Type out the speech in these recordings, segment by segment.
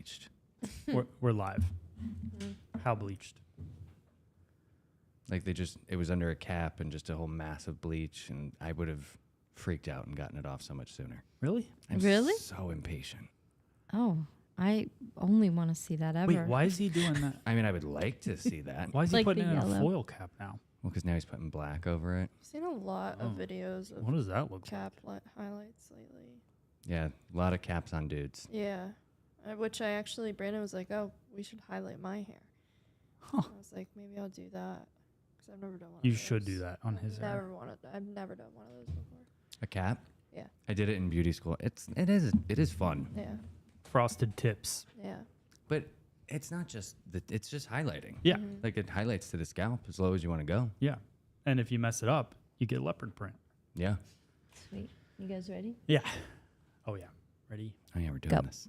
bleached. We're live. How bleached? Like it was under a cap and just a whole mass of bleach, and I would have freaked out and gotten it off so much sooner. Really? I'm Really? so impatient. Oh, I only want to see that ever. Wait, why is he doing that? I mean, I would like to see that. Why is he Like putting the it in a yellow. foil cap now? Well, because now he's putting black over it. I've seen a lot of videos of What does that look like? cap highlights lately. Yeah, a lot of caps on dudes. Yeah. Which Brandon was like, oh, we should highlight my hair. Huh. I was like, maybe I'll do that. Because I've never done one You of those. should do that on his hair. I've never done one of those before. A cap? Yeah. I did it in beauty school. It is fun. Yeah. Frosted tips. Yeah. But it's not just it's just highlighting. Yeah. Like it highlights to the scalp as low as you want to go. Yeah. And if you mess it up, you get leopard print. Yeah. Sweet. You guys ready? Yeah. Oh, yeah. Ready? Oh yeah, we're doing Go. this.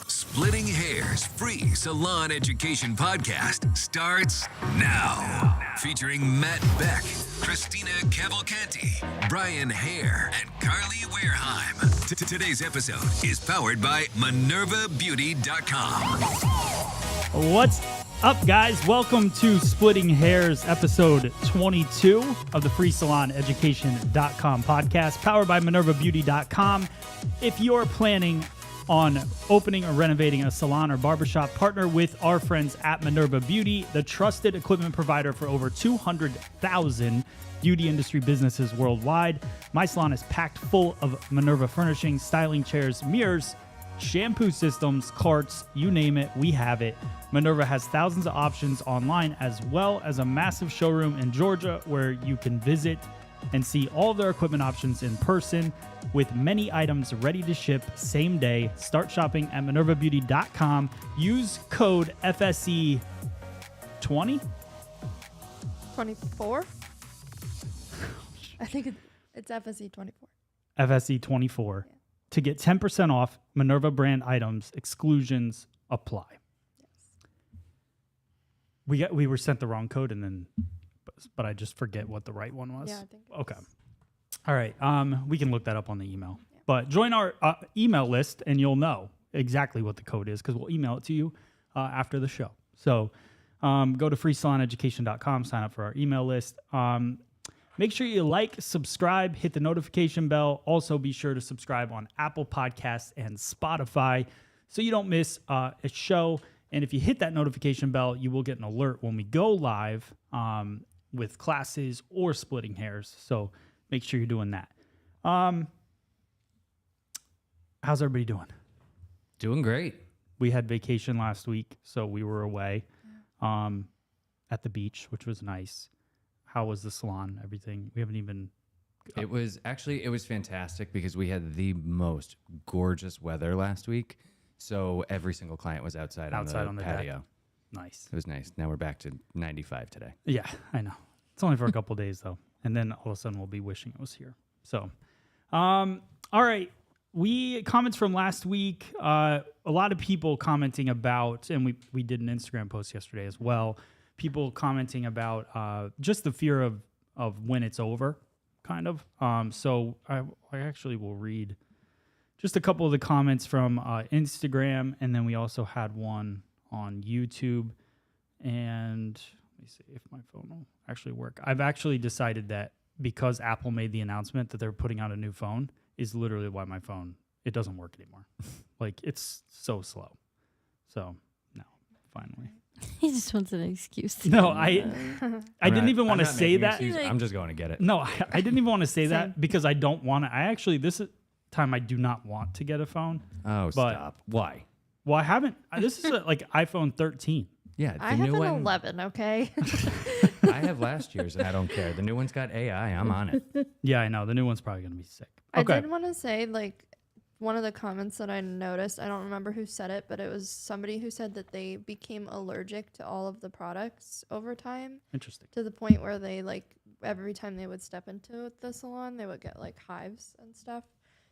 Splitting Hairs free salon education podcast starts now. Featuring Matt Beck, Christina Cavalcanti, Brian Hare, and Carly Wareheim. Today's episode is powered by MinervaBeauty.com. What's up, guys? Welcome to Splitting Hairs, episode 22 of the FreeSalonEducation.com podcast, powered by MinervaBeauty.com. If you're planning on opening or renovating a salon or barbershop, partner with our friends at Minerva Beauty, the trusted equipment provider for over 200,000 beauty industry businesses worldwide. My salon is packed full of Minerva furnishings, styling chairs, mirrors, shampoo systems, carts, you name it, we have it. Minerva has thousands of options online, as well as a massive showroom in Georgia where you can visit and see all their equipment options in person, with many items ready to ship same day. Start shopping at MinervaBeauty.com. Use code FSE20. 24? I think it's FSE 24. FSE24 to get 10% off Minerva brand items. Exclusions apply. Yes. We were sent the wrong code, and then but I just forget what the right one was. Yeah, I think it Okay. was. All right. We can look that up on the email. But join our email list, and you'll know exactly what the code is, because we'll email it to you after the show. So go to freesaloneducation.com, sign up for our email list. Make sure you like, subscribe, hit the notification bell. Also, be sure to subscribe on Apple Podcasts and Spotify so you don't miss a show. And if you hit that notification bell, you will get an alert when we go live with classes or splitting hairs. So make sure you're doing that. How's everybody doing? Doing great. We had vacation last week, so we were away at the beach, which was nice. How was the salon? Everything? We haven't even... It was fantastic because we had the most gorgeous weather last week. So every single client was outside on the patio. deck. Nice. It was nice. Now we're back to 95 today. Yeah, I know. It's only for a couple days, though. And then all of a sudden we'll be wishing it was here. So, all right. Comments from last week. A lot of people commenting about, and we did an Instagram post yesterday as well, people commenting about just the fear of when it's over, kind of. So I actually will read just a couple of the comments from Instagram, and then we also had one on YouTube. And let me see if my phone will actually work. I've actually decided that because Apple made the announcement that they're putting out a new phone is literally why my phone, it doesn't work anymore. Like, it's so slow. So, no, finally. He just wants an excuse. To No, get I I'm didn't not- even want to I'm not say making that. excuses. I'm just going to get it. No, I didn't even want to say Same. that because I don't want to. I actually, this is time I do not want to get a phone. Oh, But- stop. Why? Well, I haven't. This is like iPhone 13. Yeah, the I have new an one. 11, okay? I have last year's, and I don't care. The new one's got AI. I'm on it. Yeah, I know. The new one's probably going to be sick. I Okay. did want to say, like, one of the comments that I noticed, I don't remember who said it, but it was somebody who said that they became allergic to all of the products over time, Interesting. to the point where they, like, every time they would step into the salon, they would get, like, hives and stuff.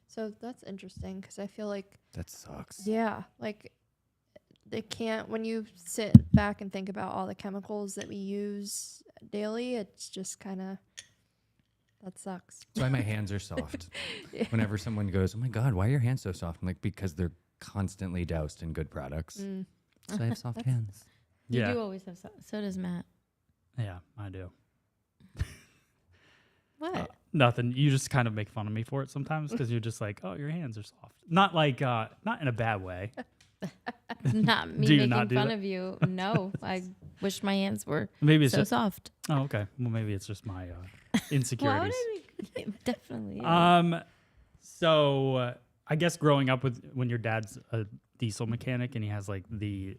So that's interesting because I feel like, That sucks. yeah, like, they can't, when you sit back and think about all the chemicals that we use daily, it's just kind of, that sucks. That's why my hands are soft. Whenever someone goes, "Oh my God, why are your hands so soft?" I'm like, because they're constantly doused in good products. So I have soft hands. You Yeah. do always have so does Matt. Yeah, I do. What? Nothing. You just kind of make fun of me for it sometimes because you're just like, oh, your hands are soft. Not like, not in a bad way. Not me Do you making not do fun that? of you. No, I wish my hands were Maybe it's so just, soft. oh, okay. Well, maybe it's just my Why insecurities. would I be? Definitely. So I guess growing up with when your dad's a diesel mechanic and he has like the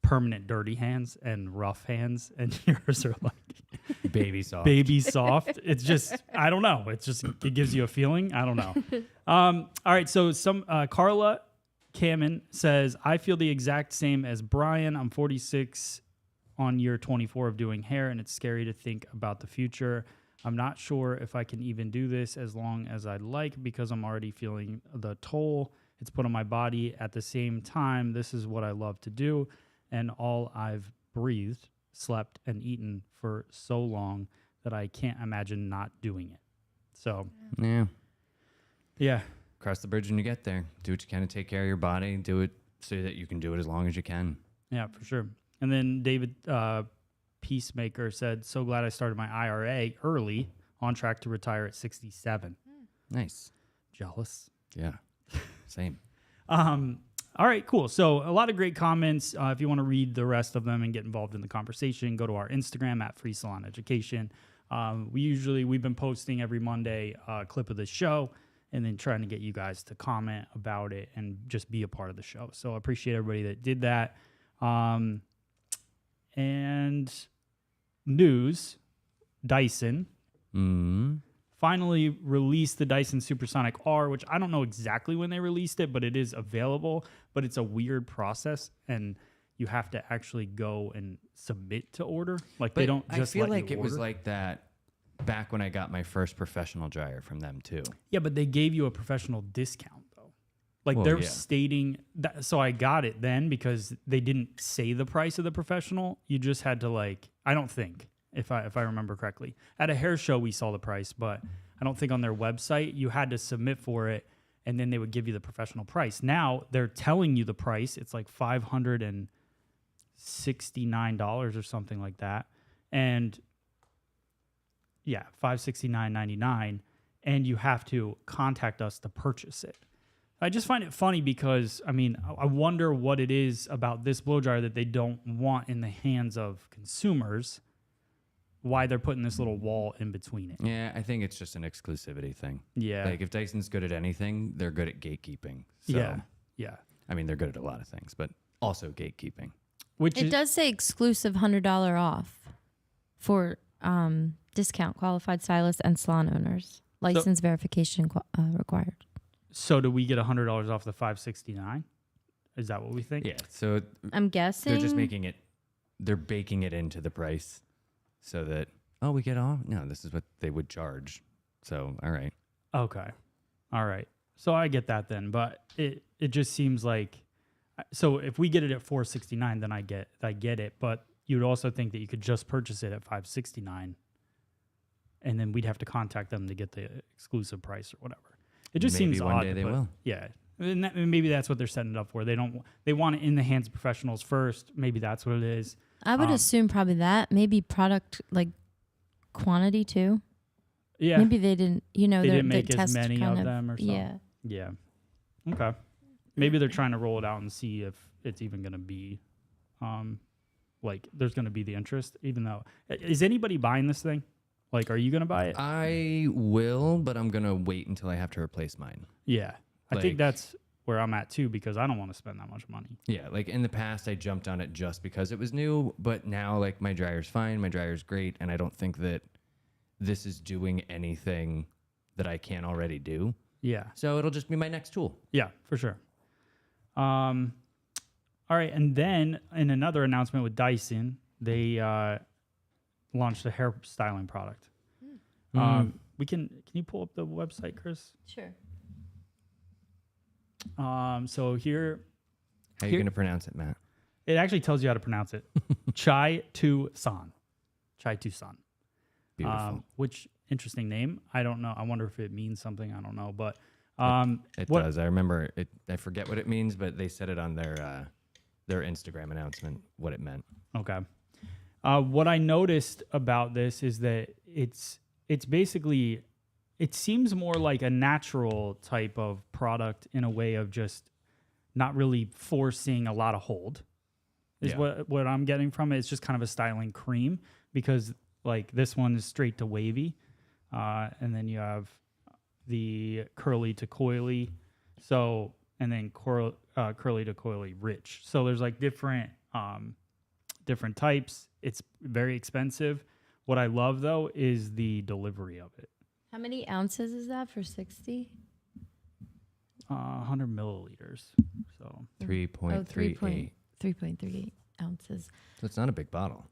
permanent dirty hands and rough hands, and yours are like Baby soft. baby soft. It's just I don't know. It's just it gives you a feeling. I don't know. All right. So Carla Kamen says I feel the exact same as Brian. I'm 46 on year 24 of doing hair, and it's scary to think about the future. I'm not sure if I can even do this as long as I'd like because I'm already feeling the toll it's put on my body. At the same time, this is what I love to do, and all I've breathed, slept, and eaten for so long that I can't imagine not doing it. So, Yeah. yeah. Cross the bridge when you get there. Do what you can to take care of your body. Do it so that you can do it as long as you can. Yeah, for sure. And then David Peacemaker said, so glad I started my IRA early, on track to retire at 67. Nice. Jealous. Yeah. Same. All right, cool. So a lot of great comments. If you want to read the rest of them and get involved in the conversation, go to our Instagram at Free Salon Education. We've been posting every Monday a clip of the show and then trying to get you guys to comment about it and just be a part of the show. So I appreciate everybody that did that. And news, Dyson finally released the Dyson Supersonic R, which I don't know exactly when they released it, but it is available. But it's a weird process, and you have to actually go and submit to order. Like they don't just I feel let like you it was order. like that back when I got my first professional dryer from them too. Yeah, but they gave you a professional discount though. Like Well, they're yeah. stating that. So I got it then because they didn't say the price of the professional. You just had to like. I don't think if I remember correctly. At a hair show we saw the price, but I don't think on their website you had to submit for it, and then they would give you the professional price. Now they're telling you the price. It's like $569 or something like that, and yeah, $569.99, and you have to contact us to purchase it. I just find it funny because, I mean, I wonder what it is about this blow dryer that they don't want in the hands of consumers, why they're putting this little wall in between it. Yeah, I think it's just an exclusivity thing. Yeah. Like if Dyson's good at anything, they're good at gatekeeping. So, Yeah. I mean, they're good at a lot of things, but also gatekeeping. Which It is, does say exclusive $100 off for discount qualified stylists and salon owners. License verification required. so do we get $100 off the $569? Is that what we think? Yeah, so I'm guessing. they're just making it, they're baking it into the price so that, oh, we get off? No, this is what they would charge. So, all right. Okay. All right. So I get that then, but it just seems like, so if we get it at $469, then I get it, but you'd also think that you could just purchase it at $569, and then we'd have to contact them to get the exclusive price or whatever. It just Maybe seems one odd. day they but will. Yeah, and maybe that's what they're setting it up for. They want it in the hands of professionals first. Maybe that's what it is. I would assume probably that. Maybe product like quantity too. Yeah, Maybe they didn't. You know, they they're- didn't make they as test many kind of them or something. Yeah. Yeah. Okay. Maybe they're trying to roll it out and see if it's even going to be, like, there's going to be the interest, even though. Is anybody buying this thing? Like, are you going to buy it? I will, but I'm going to wait until I have to replace mine. Yeah. I think like- that's where I'm at, too, because I don't want to spend that much money. Yeah, like in the past, I jumped on it just because it was new, but now, like, my dryer's fine, my dryer's great, and I don't think that this is doing anything that I can't already do. Yeah. So it'll just be my next tool. Yeah, for sure. All right. And then in another announcement with Dyson, they launched a hair styling product. Can you pull up the website, Chris? Sure. So here, How are you going to pronounce it, Matt? it actually tells you how to pronounce it. Chai Tu San. Chai Tu San. Beautiful. Which interesting name. I don't know. I wonder if it means something. I don't know. But It what- does. I remember it. I forget what it means, but they said it on their Instagram announcement what it meant. Okay. What I noticed about this is that it's basically, it seems more like a natural type of product in a way of just not really forcing a lot of hold. Is Yeah. what I'm getting from it. It's just kind of a styling cream because like this one is straight to wavy, and then you have the curly to coily, so and then curly to coily rich. So there's like different types. It's very expensive. What I love though is the delivery of it. How many ounces is that for 60? 100 milliliters. So 3.38. 3.38 ounces. So it's not a big bottle.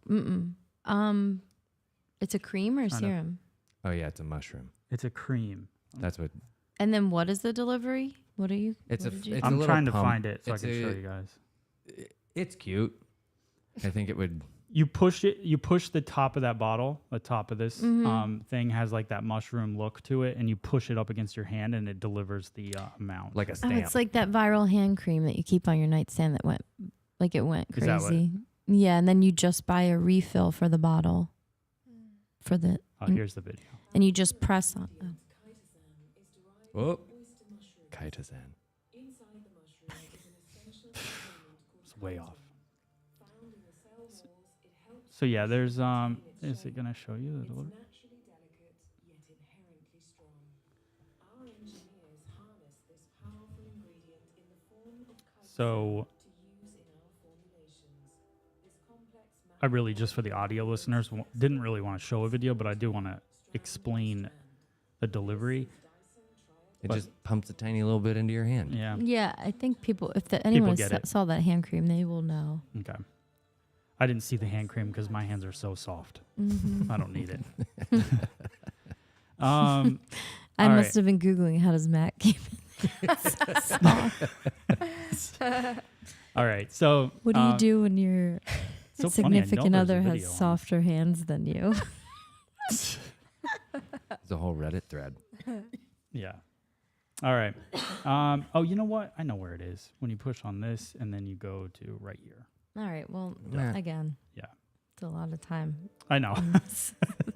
It's a cream or serum? Oh yeah, it's a mushroom. it's a cream. That's what. And then what is the delivery? What are you? It's what a- did you- it's a I'm little trying to pump. find it so I It's can show a- you guys. It's cute. I think it would. You push the top of that bottle, the top of this thing has like that mushroom look to it, and you push it up against your hand and it delivers the amount. Like a Oh, stamp. it's like that viral hand cream that you keep on your nightstand that went Is that what- crazy. Yeah, and then you just buy a refill for the bottle. For the Here's the video. and you just press on. Oh. Oh, chitosan. It's way off. So yeah, there's is it gonna show you the delivery? So I really, just for the audio listeners, didn't really want to show a video, but I do want to explain the delivery. It But- just pumps a tiny little bit into your hand. Yeah. Yeah, I think people, if anyone get it. saw that hand cream, they will know. Okay. I didn't see the hand cream because my hands are so soft. I don't need it. I All must right. have been Googling how does Matt keep All right. So What do you do when your so funny, I know significant there's a other has video on softer hands than you? It's a whole Reddit thread. Yeah. All right. Oh, you know what? I know where it is. When you push on this and then you go to right here. All right. Well, Yeah. again, Yeah. it's a lot of time. I know.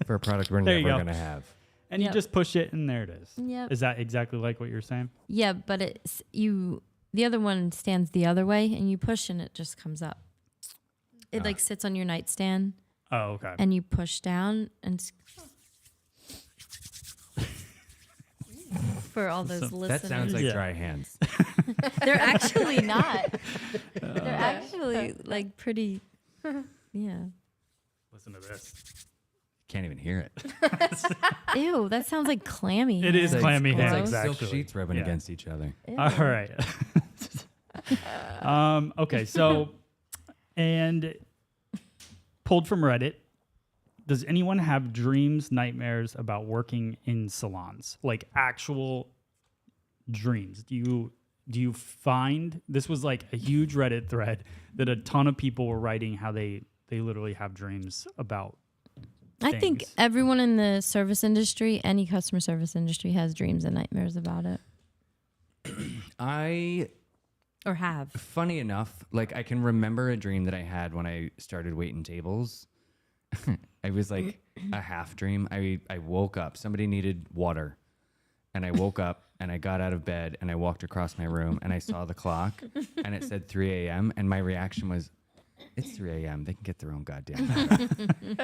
For a product we're There you never go. going to have. And you Yep. just push it and there it is. Yep. Is that exactly like what you're saying? Yeah, but it's the other one stands the other way and you push and it just comes up. It like sits on your nightstand Oh, okay. and you push down and for all those listeners. That sounds like Yeah. dry hands. They're actually not. They're actually like pretty yeah. Listen to this. Can't even hear it. Ew, that sounds like clammy. It is hands. clammy It's hands, like Gross. silk actually. sheets rubbing Yeah. against each other. Ew. All right. Okay, so, and pulled from Reddit, does anyone have dreams, nightmares about working in salons? Like actual dreams? Do you find, this was like a huge Reddit thread that a ton of people were writing how they literally have dreams about I think things. everyone in the service industry, any customer service industry, has dreams and nightmares about it. Or have. Funny enough, like I can remember a dream that I had when I started waiting tables. I was like a half dream. I woke up. Somebody needed water. And I woke up and I got out of bed and I walked across my room and I saw the clock and it said 3 a.m. And my reaction was, it's 3 a.m. They can get their own goddamn water.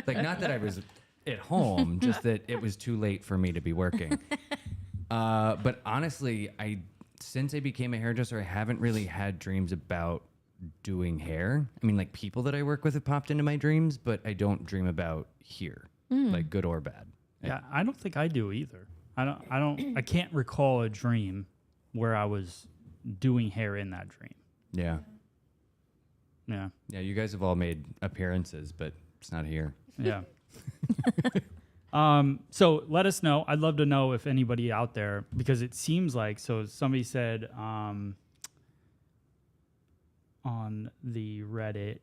Like, not that I was at home, just that it was too late for me to be working. But honestly, since I became a hairdresser, I haven't really had dreams about doing hair. I mean, like people that I work with have popped into my dreams, but I don't dream about here, like good or bad. Yeah, I don't think I do either. I can't recall a dream where I was doing hair in that dream. Yeah. Yeah. Yeah, you guys have all made appearances, but it's not here. Yeah. So let us know. I'd love to know if anybody out there, because it seems like, so somebody said on the Reddit,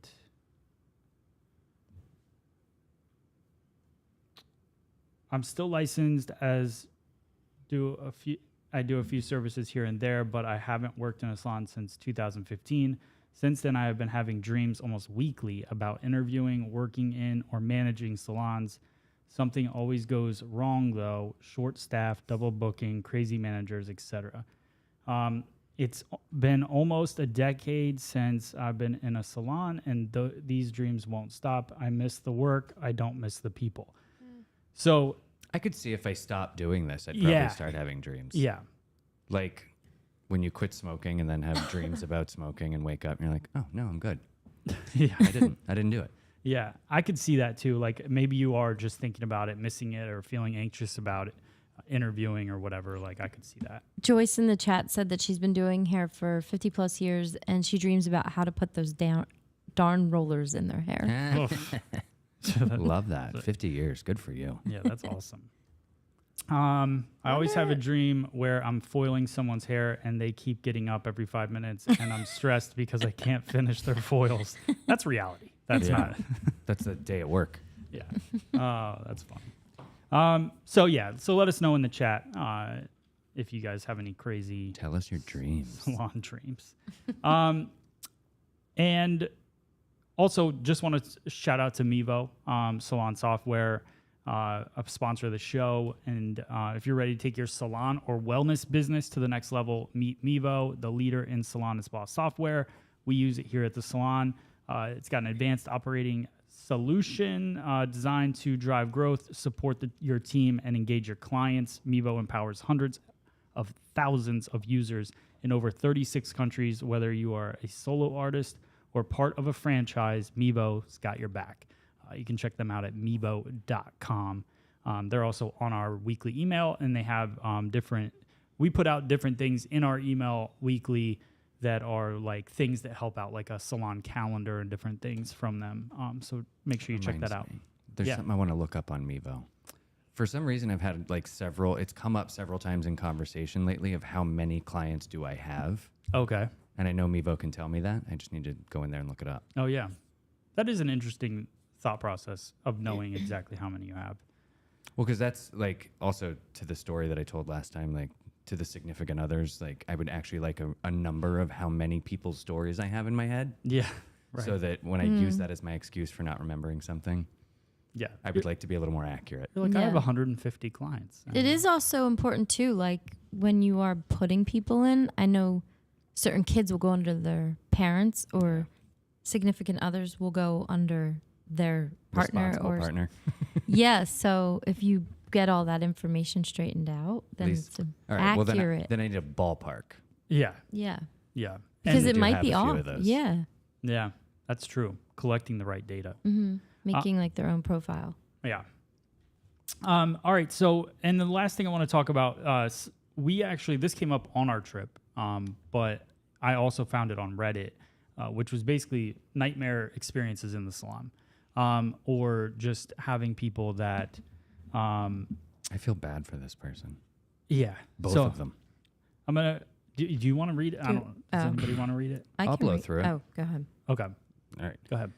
I'm still licensed as do a few I do a few services here and there, but I haven't worked in a salon since 2015. Since then, I have been having dreams almost weekly about interviewing, working in, or managing salons. Something always goes wrong, though. Short staff, double booking, crazy managers, etc. It's been almost a decade since I've been in a salon, and these dreams won't stop. I miss the work. I don't miss the people. So I could see if I stopped doing this, I'd probably Yeah. start having dreams. yeah, Like when you quit smoking and then have dreams about smoking and wake up and you're like, oh, no, I'm good. yeah, I didn't do it. yeah. I could see that too. Like maybe you are just thinking about it, missing it, or feeling anxious about it, interviewing or whatever. Like I could see that. Joyce in the chat said that she's been doing hair for 50 plus years and she dreams about how to put those darn rollers in their hair. Love that. 50 years. Good for you. Yeah, that's awesome. I always have a dream where I'm foiling someone's hair and they keep getting up every 5 minutes and I'm stressed because I can't finish their foils. That's reality. That's Yeah. not. That's a day at work. Yeah. Oh, that's funny. So let us know in the chat if you guys have any crazy Tell us your dreams. salon dreams. And also, just want to shout out to Mevo Salon Software, a sponsor of the show. And if you're ready to take your salon or wellness business to the next level, meet Mevo, the leader in salon and spa software. We use it here at the salon. It's got an advanced operating solution designed to drive growth, support your team, and engage your clients. Mevo empowers hundreds of thousands of users in over 36 countries. Whether you are a solo artist or part of a franchise, Mevo's got your back. You can check them out at mevo.com. They're also on our weekly email, and they have we put out different things in our email weekly that are like things that help out, like a salon calendar and different things from them. So make sure you check that out. Reminds me. There's Yeah. something I want to look up on Mevo. For some reason, I've had like it's come up several times in conversation lately of how many clients do I have. Okay. And I know Mevo can tell me that. I just need to go in there and look it up. Oh, yeah. That is an interesting thought process of knowing exactly how many you have. Well, because that's like also to the story that I told last time, like to the significant others, like I would actually like a number of how many people's stories I have in my head. Yeah. Right. So that when I use that as my excuse for not remembering something, yeah. I would like to be a little more accurate. You're like, I have Yeah. 150 clients. It is also important too, like when you are putting people in, I know certain kids will go under their parents or significant others will go under their partner Responsible or partner. yeah. So if you get all that information straightened out, then Least- it's All right. Well, accurate. then I need a ballpark. Yeah. yeah, Yeah. because they it do might have be a few off. of those. Yeah, Yeah. That's true. Collecting the right data. making like their own profile. Yeah. All right. So, and the last thing I want to talk about, this came up on our trip, but I also found it on Reddit, which was basically nightmare experiences in the salon, or just having people that, I feel bad for this person. yeah. Both so of them. I'm gonna. Do you want to read it? I Do- don't. Does oh. anybody want to read it? I I'll can blow read- through it. Oh, go ahead. Okay. All right. Go ahead.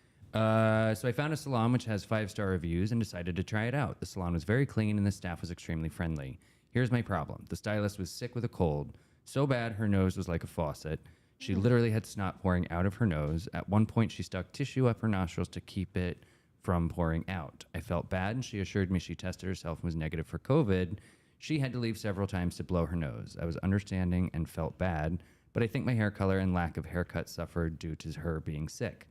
So I found a salon which has 5-star reviews and decided to try it out. The salon was very clean and the staff was extremely friendly. Here's my problem. The stylist was sick with a cold. So bad her nose was like a faucet. She literally had snot pouring out of her nose. At one point, she stuck tissue up her nostrils to keep it from pouring out. I felt bad, and she assured me she tested herself and was negative for COVID. She had to leave several times to blow her nose. I was understanding and felt bad, but I think my hair color and lack of haircut suffered due to her being sick.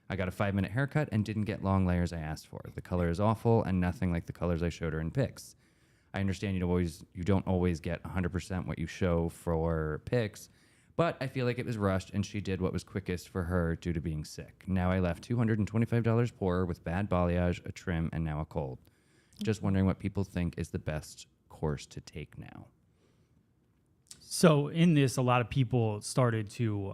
I got a 5-minute haircut and didn't get long layers I asked for. The color is awful and nothing like the colors I showed her in pics. I understand you don't always get 100% what you show for pics, but I feel like it was rushed and she did what was quickest for her due to being sick. Now I left $225 poorer with bad balayage, a trim, and now a cold. Just wondering what people think is the best course to take now. So in this, a lot of people started to,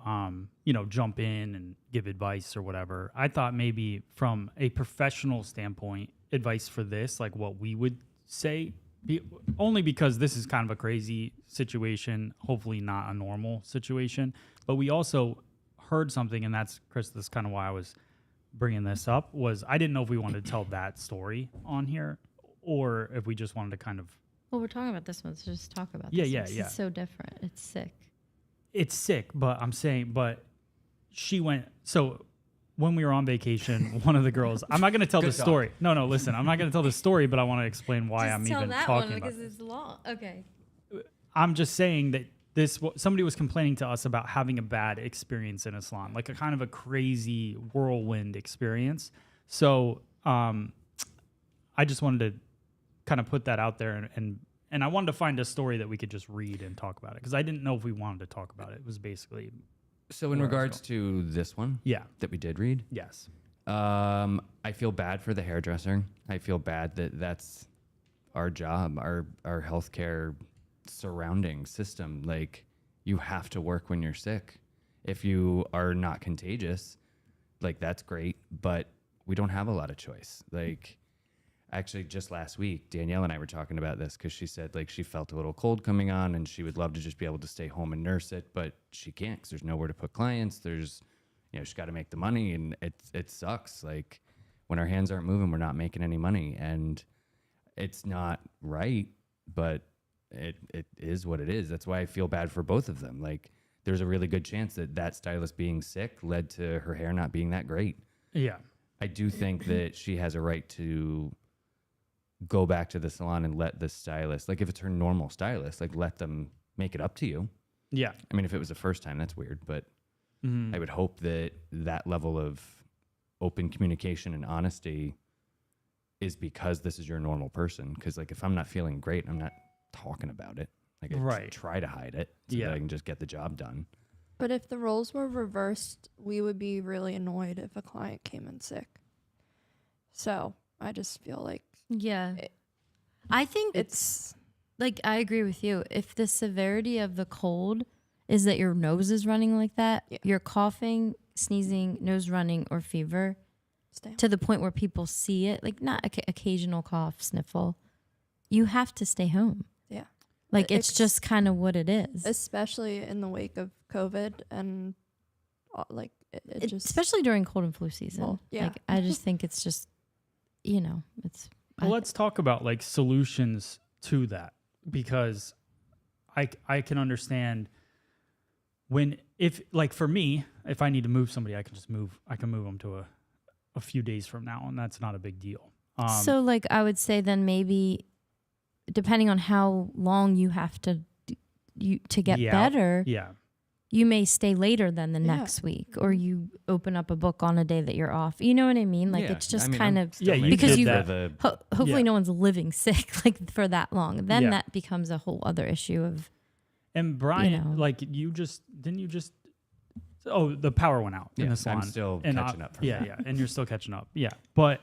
jump in and give advice or whatever. I thought maybe from a professional standpoint, advice for this, like what we would say, only because this is kind of a crazy situation, hopefully not a normal situation. But we also heard something, and that's, Chris, that's kind of why I was bringing this up, was I didn't know if we wanted to tell that story on here or if we just wanted to kind of Well, we're talking about this one, so just talk about Yeah, this yeah, one. 'Cause yeah. It's so different. It's sick. It's sick, but I'm saying, but she went. So when we were on vacation, one of the girls. I'm not going to tell the Good talk. story. No, listen. I'm not going to tell the story, but I want to explain why I'm even talking about it. it's long. Okay. I'm just saying that somebody was complaining to us about having a bad experience in a salon, like a kind of a crazy whirlwind experience. So I just wanted to kind of put that out there, and I wanted to find a story that we could just read and talk about it, because I didn't know if we wanted to talk about it. It was basically So in Where I was regards to this one yeah, that we did read, yes, I feel bad for the hairdresser. I feel bad that that's our job, our healthcare surrounding system. Like, you have to work when you're sick. If you are not contagious, like, that's great, but we don't have a lot of choice. Like, actually, just last week, Danielle and I were talking about this, because she said, like, she felt a little cold coming on and she would love to just be able to stay home and nurse it, but she can't, because there's nowhere to put clients. There's, she's got to make the money, and it sucks. Like, when our hands aren't moving, we're not making any money, and it's not right, but it is what it is. That's why I feel bad for both of them. Like, there's a really good chance that stylist being sick led to her hair not being that great. yeah, I do think that she has a right to go back to the salon and let the stylist, like, if it's her normal stylist, like, let them make it up to you. yeah. I mean, if it was the first time, that's weird, but Mhm. I would hope that that level of open communication and honesty is because this is your normal person. Because, like, if I'm not feeling great, I'm not talking about it. Like, I Right. try to hide it so Yeah. that I can just get the job done. But if the roles were reversed, we would be really annoyed if a client came in sick. So I just feel like Yeah. It- I think it's like I agree with you. If the severity of the cold is that your nose is running like that, Yeah. you're coughing, sneezing, nose running, or fever stay home. to the point where people see it, like not occasional cough, sniffle, you have to stay home. Yeah. Like It's- it's just kind of what it is. Especially in the wake of COVID and like it just Especially during cold and flu season. Well, yeah. Like I just think it's just, it's. Well, let's talk about like solutions to that, because I can understand if like for me, if I need to move somebody, I can move them to a few days from now, and that's not a big deal. So like I would say then maybe depending on how long you have to get Yeah. better, yeah, you may stay later than the Yeah. next week, or you open up a book on a day that you're off. You know what I mean? Like Yeah, it's just I mean, kind I'm of still Yeah, you making because it you- for the hopefully Yeah. no one's living sick like for that long. Then Yeah. that becomes a whole other issue of and Brian, know. like didn't you just? Oh, the power went out in Yeah, the I'm salon. still And catching up from Yeah, that. yeah, and you're still catching up. Yeah, but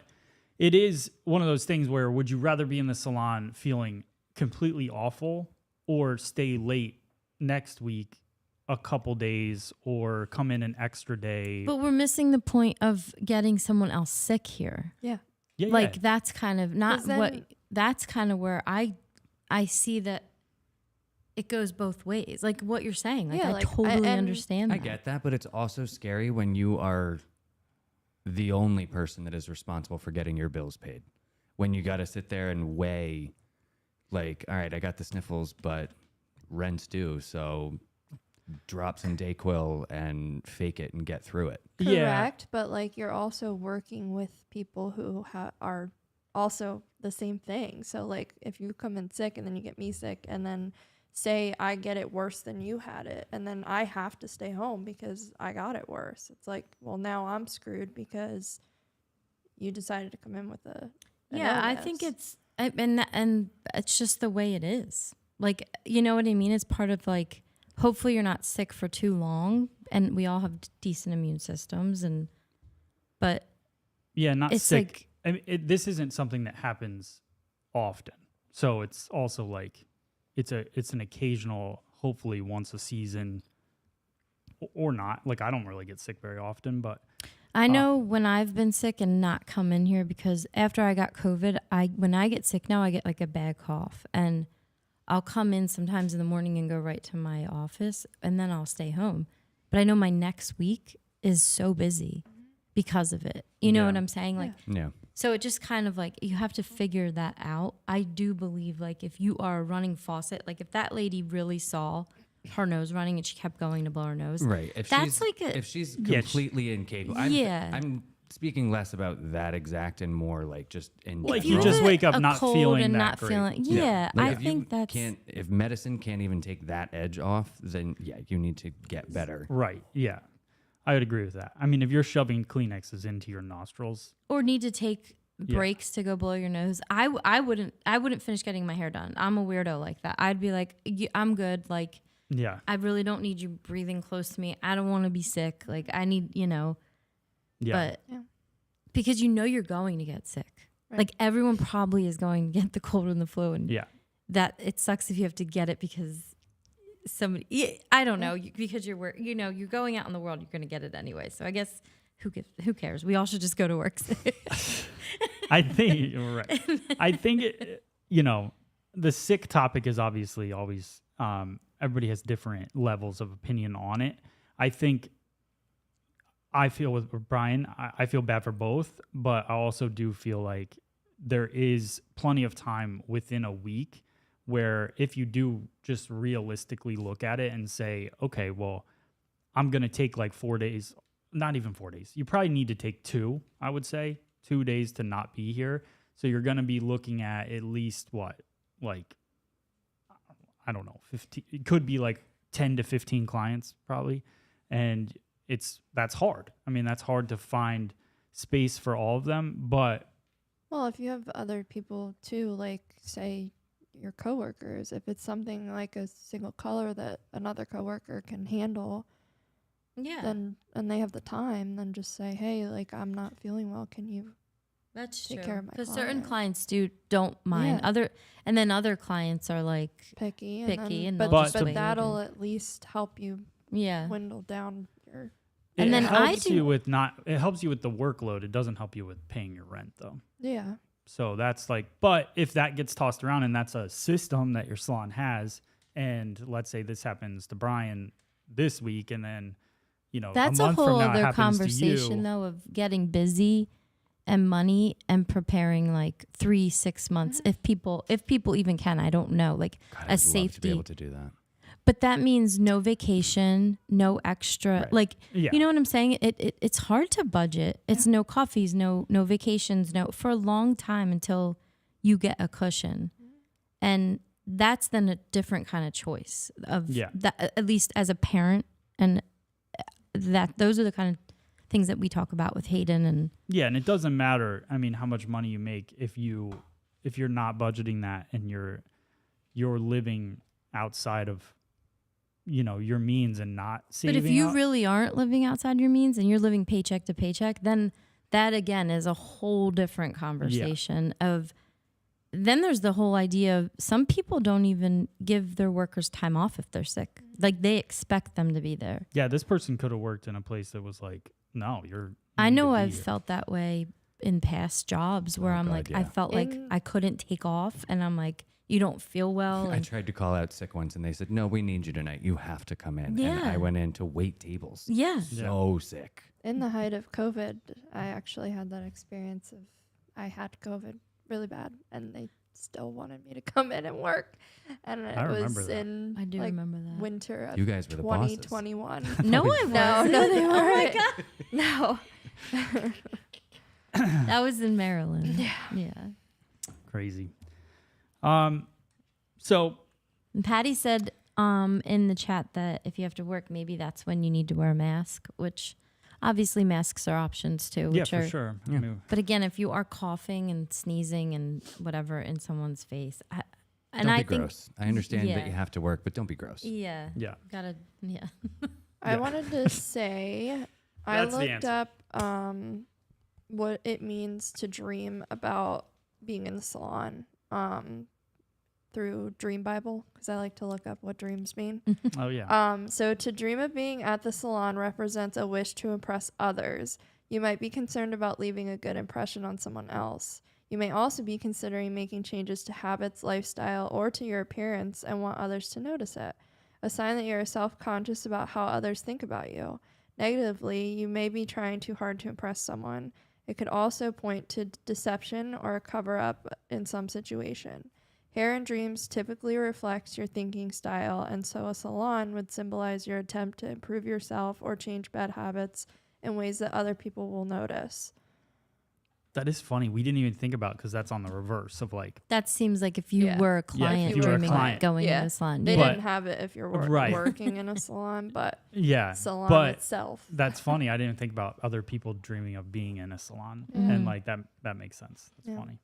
it is one of those things where would you rather be in the salon feeling completely awful, or stay late next week a couple days, or come in an extra day? but we're missing the point of getting someone else sick here. yeah. Yeah, Like yeah. that's kind of not 'Cause then- what that's kind of where I see that it goes both ways. Like what you're saying. Like Yeah, I like, totally and understand I that. get that, but it's also scary when you are the only person that is responsible for getting your bills paid. When you got to sit there and weigh, like, all right, I got the sniffles, but rent's due, so drop some Dayquil and fake it and get through it. Yeah. Correct, but like you're also working with people who are also the same thing. So like if you come in sick and then you get me sick, and then say I get it worse than you had it, and then I have to stay home because I got it worse. It's like, well, now I'm screwed because you decided to come in with a Yeah, I think illness. and it's just the way it is. Like, you know what I mean? It's part of like, hopefully you're not sick for too long, and we all have decent immune systems, but Yeah, not it's sick. like- I mean, this isn't something that happens often, so it's also like it's an occasional, hopefully once a season, or not. Like I don't really get sick very often, but I know when I've been sick and not come in here, because after I got COVID, when I get sick now, I get like a bad cough, and I'll come in sometimes in the morning and go right to my office, and then I'll stay home. But I know my next week is so busy because of it. You know Yeah. what I'm saying? Like, Yeah. So it just kind of like you have to figure that out. I do believe like if you are a running faucet, like if that lady really saw her nose running and she kept going to blow her nose, Right. If that's she's, like a if she's Yeah, completely incapable. Yeah. I'm speaking less about that exact and more like just in Like general. you just have wake up a not cold feeling and that not great. feeling. Yeah, Like I if you think that's can't, if medicine can't even take that edge off, then yeah, you need to get better. Right. Yeah. I would agree with that. I mean, if you're shoving Kleenexes into your nostrils, or need to take Yeah. breaks to go blow your nose. I wouldn't finish getting my hair done. I'm a weirdo like that. I'd be like, I'm good. Like yeah. I really don't need you breathing close to me. I don't want to be sick. Like I need, Yeah. but Yeah. because you're going to get sick. Right. Like everyone probably is going to get the cold and the flu, and yeah. that it sucks if you have to get it because somebody. I don't know because you're going out in the world. You're going to get it anyway. So I guess who cares? We all should just go to work. I think you're right. I think the sick topic is obviously always everybody has different levels of opinion on it. I think I feel with Brian, I feel bad for both, but I also do feel like there is plenty of time within a week where if you do just realistically look at it and say, okay, well, I'm going to take like 4 days, not even 4 days. You probably need to take 2, I would say, 2 days to not be here. So you're going to be looking at least what, like, I don't know, 15, it could be like 10 to 15 clients probably. And that's hard. I mean, that's hard to find space for all of them, but Well, if you have other people too, like say your coworkers, if it's something like a single color that another coworker can handle, Yeah, then and they have the time, then just say, hey, like I'm not feeling well. Can you? that's take true. care of my Because certain client. clients don't mind. Yeah. Other clients are like, Picky, Picky, and but they'll just wait that'll at least help you yeah. dwindle down your. And it then I helps do- you with it helps you with the workload. It doesn't help you with paying your rent though. Yeah, So that's like, but if that gets tossed around and that's a system that your salon has, and let's say this happens to Brian this week, and then, That's a a month whole from now it other happens conversation, to you. though, of getting busy and money and preparing like 3-6 months. If people even can, I don't know, like God, I'd a love to be safety. able to do that. But that means no vacation, no extra. Right. Like, Yeah. you know what I'm saying? It's hard to budget. It's no coffees, no vacations, no for a long time until you get a cushion, and that's then a different kind of choice of Yeah. that. At least as a parent, and those are the kind of things that we talk about with Hayden and Yeah, and it doesn't matter. I mean, how much money you make if you're not budgeting that and you're living outside of your means and not saving. But if you up. really aren't living outside your means and you're living paycheck to paycheck, then that again is a whole different conversation then there's the whole idea of some people don't even give their workers time off if they're sick. Like they expect them to be there. Yeah, this person could have worked in a place that was like, no, I need to know be I've here. felt that way in past jobs where Oh, I'm God, like, I yeah. felt like I couldn't take off and I'm like, you don't feel well. I And tried to call out sick once, and they said, "No, we need you tonight. You have to come in." And Yeah. I went in to wait tables. yeah. So sick. in the height of COVID, I actually had that experience of I had COVID really bad, and they still wanted me to come in and work, and it I remember was that. in I do like remember that. winter of You guys were the bosses. 2021. No, I wasn't. No, they Oh my weren't. God. No. That was in Maryland. Yeah. Crazy. So And Patty said in the chat that if you have to work, maybe that's when you need to wear a mask, which obviously masks are options too. yeah, Which for are, sure. I Yeah. mean, But again, if you are coughing and sneezing and whatever in someone's face, Don't I be think, gross. I understand yeah. that you have to work, but don't be gross. yeah, yeah. gotta, yeah. I Yeah. wanted to say I That's the looked answer. up what it means to dream about being in the salon through Dream Bible, because I like to look up what dreams mean. Oh yeah. So to dream of being at the salon represents a wish to impress others. You might be concerned about leaving a good impression on someone else. You may also be considering making changes to habits, lifestyle, or to your appearance and want others to notice it. A sign that you are self-conscious about how others think about you. Negatively, you may be trying too hard to impress someone. It could also point to deception or a cover-up in some situation. Hair in dreams typically reflects your thinking style, and so a salon would symbolize your attempt to improve yourself or change bad habits in ways that other people will notice. That is funny. We didn't even think about because that's on the reverse of like. That seems like if you Yeah. were a Yeah, if client you were a dreaming client. going Yeah. into a salon. They But- didn't have it if you're Right. working in a salon, but Yeah, salon but itself. that's funny. I didn't think about other people dreaming of being in a salon, Mm-hmm. and like that makes sense. That's Yeah. funny.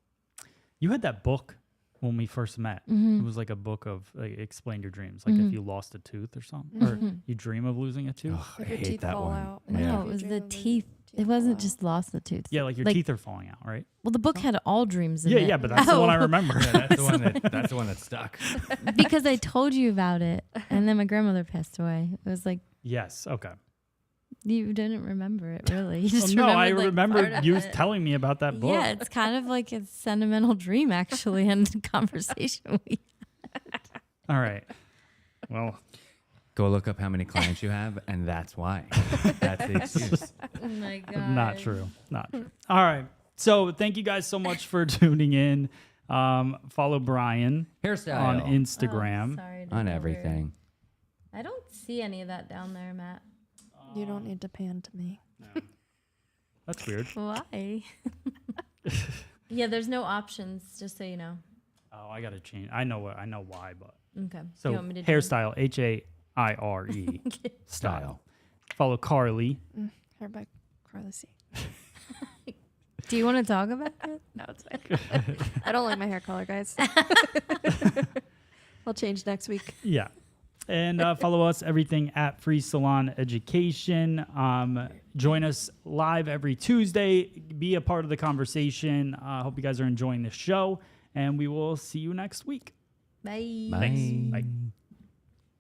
You had that book when we first met. Mm-hmm. It was like a book of like, explain your dreams, like if you lost a tooth or something, or you dream of losing a tooth. Ugh, I If your hate teeth that fall one. out. Yeah. No, If it you was dream the of losing teeth. It fall wasn't out. just lost the tooth. Yeah, like your teeth are falling out, right? Well, the book had all dreams in Yeah, it. yeah, but that's the one I Oh. remember. Yeah, that's the one that's the one that stuck. Because I told you about it, and then my grandmother passed away. It was like Yes. Okay. you didn't remember it really. You Oh, just no, I remembered, like, remember part of you it. telling me about that book. Yeah, it's kind of like a sentimental dream actually, and the conversation we. All right. Well, Go look up how many clients you have, and that's why. That's the excuse. Oh my god. not true. Not true. All right. So thank you guys so much for tuning in. Follow Brian Hairstyle on Oh, Instagram. sorry, on everything. I don't see any of that down there, Matt. You don't need to pan to me. That's weird. Why? Yeah, there's no options. Just so you know. Oh, I gotta change. I know why, but Okay. so you want me to do hairstyle HAIRE style. Follow Carly. Hair by Carly C. it? Do you want to talk about it? No, it's fine. I don't like my hair color, guys. I'll change next week. Yeah. And follow us everything at Free Salon Education. Join us live every Tuesday. Be a part of the conversation. Hope you guys are enjoying the show, and we will see you next week. Bye. Bye. Thanks. Bye.